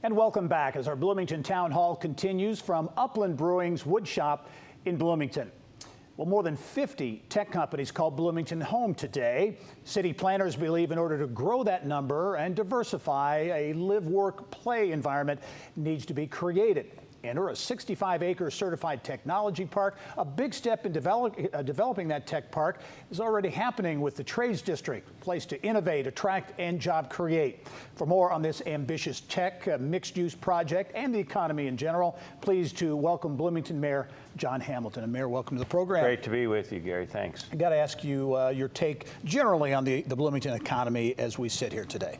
And welcome back as our Bloomington Town Hall continues from Upland Brewing's wood shop in Bloomington. Well, more than 50 tech companies call Bloomington home today. City planners believe in order to grow that number and diversify, a live-work-play environment needs to be created. Enter a 65-acre certified technology park. A big step in developing that tech park is already happening with the Trades District, a place to innovate, attract, and job create. For more on this ambitious tech mixed-use project and the economy in general, pleased to welcome Bloomington Mayor John Hamilton. And Mayor, welcome to the program. Great to be with you, Gary. Thanks. I got to ask you your take generally on the Bloomington economy as we sit here today.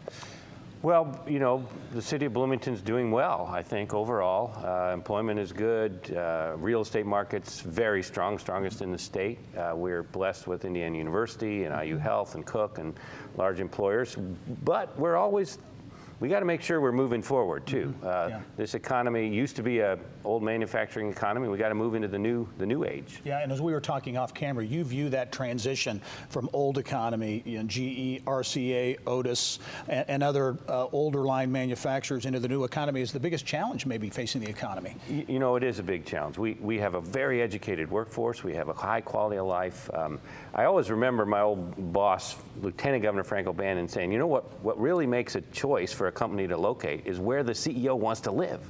Well, you know, the city of Bloomington's doing well, I think, overall. Employment is good. Real estate market's very strong, strongest in the state. We're blessed with Indiana University and IU Health and Cook and large employers. But we got to make sure we're moving forward too. This economy used to be a old manufacturing economy. We got to move into the new age. Yeah, and as we were talking off camera, you view that transition from old economy, you know, GE, RCA, Otis, and other older line manufacturers into the new economy as the biggest challenge maybe facing the economy. You know, it is a big challenge. We have a very educated workforce. We have a high quality of life. I always remember my old boss, Lieutenant Governor Frank O'Bannon, saying, you know what really makes a choice for a company to locate is where the CEO wants to live.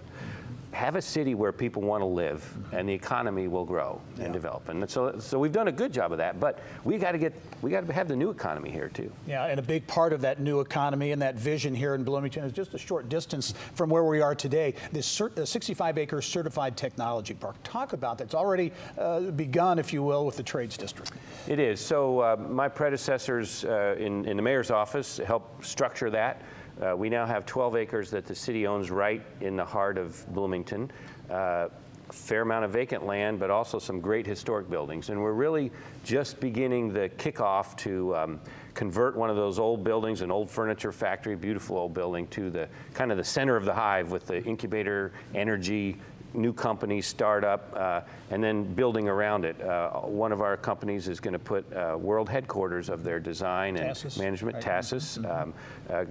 Have a city where people want to live, and the economy will grow and develop. And so we've done a good job of that. But we got to have the new economy here too. Yeah, and a big part of that new economy and that vision here in Bloomington is just a short distance from where we are today. This 65-acre certified technology park. Talk about that. It's already begun, if you will, with the Trades District. It is. So my predecessors in the mayor's office helped structure that. We now have 12 acres that the city owns right in the heart of Bloomington. A fair amount of vacant land, but also some great historic buildings. And we're really just beginning the kickoff to convert one of those old buildings, an old furniture factory, beautiful old building, to the kind of the center of the hive with the incubator, energy, new companies, startup, and then building around it. One of our companies is going to put world headquarters of their design and management. TASIS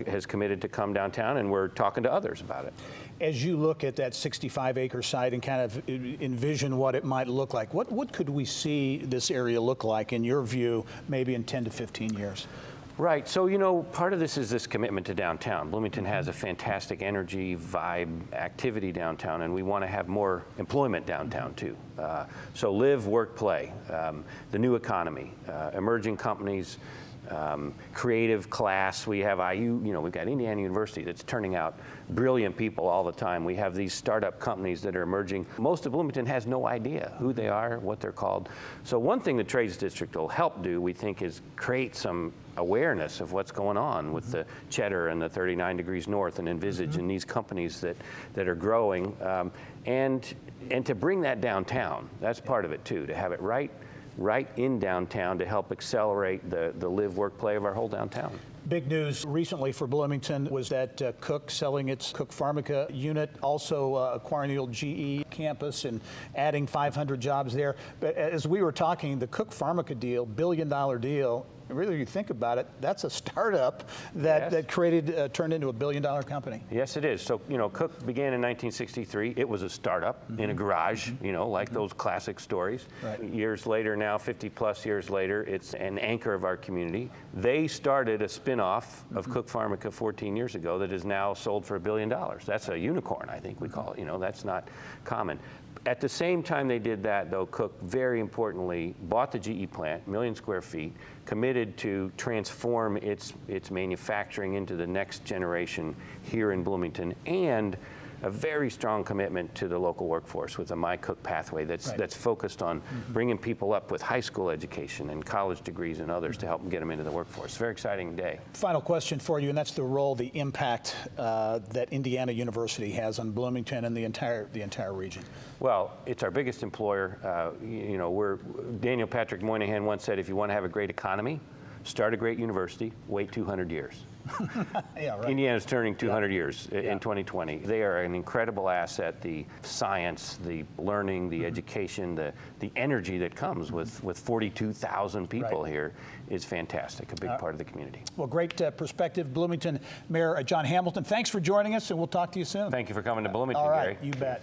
has committed to come downtown, and we're talking to others about it. As you look at that 65-acre site and kind of envision what it might look like, what could we see this area look like, in your view, maybe in 10 to 15 years? Right. So, you know, part of this is this commitment to downtown. Bloomington has a fantastic energy, vibe, activity downtown, and we want to have more employment downtown too. So live, work, play, the new economy, emerging companies, creative class. We have IU, you know, we've got Indiana University that's turning out brilliant people all the time. We have these startup companies that are emerging. Most of Bloomington has no idea who they are, what they're called. So one thing the Trades District will help do, we think, is create some awareness of what's going on with the Cheddar and the 39 Degrees North and Envisage and these companies that are growing, and to bring that downtown. That's part of it too, to have it right in downtown to help accelerate the live, work, play of our whole downtown. Big news recently for Bloomington was that Cook selling its Cook Pharmaco unit, also acquiring the old GE campus and adding 500 jobs there. But as we were talking, the Cook Pharmaco deal, billion-dollar deal, really, you think about it, that's a startup that turned into $1 billion company. Yes, it is. So, you know, Cook began in 1963. It was a startup in a garage, you know, like those classic stories. Right. Years later now, 50+ years later, it's an anchor of our community. They started a spin-off of Cook Pharmaco 14 years ago that is now sold for $1 billion. That's a unicorn, I think we call it. You know, that's not common. At the same time they did that, though, Cook, very importantly, bought the GE plant, 1 million square feet, committed to transform its manufacturing into the next generation here in Bloomington, and a very strong commitment to the local workforce with the My Cook pathway that's focused on bringing people up with high school education and college degrees and others to help them get them into the workforce. Very exciting day. Final question for you, and that's the role, the impact that Indiana University has on Bloomington and the entire region. Well, it's our biggest employer. You know, Daniel Patrick Moynihan once said, if you want to have a great economy, start a great university, wait 200 years. Yeah, right. Indiana's turning 200 years in 2020. They are an incredible asset. The science, the learning, the education, the energy that comes with 42,000 people here is fantastic, a big part of the community. Well, great perspective. Bloomington Mayor John Hamilton, thanks for joining us, and we'll talk to you soon. Thank you for coming to Bloomington, All right, Gary. you bet.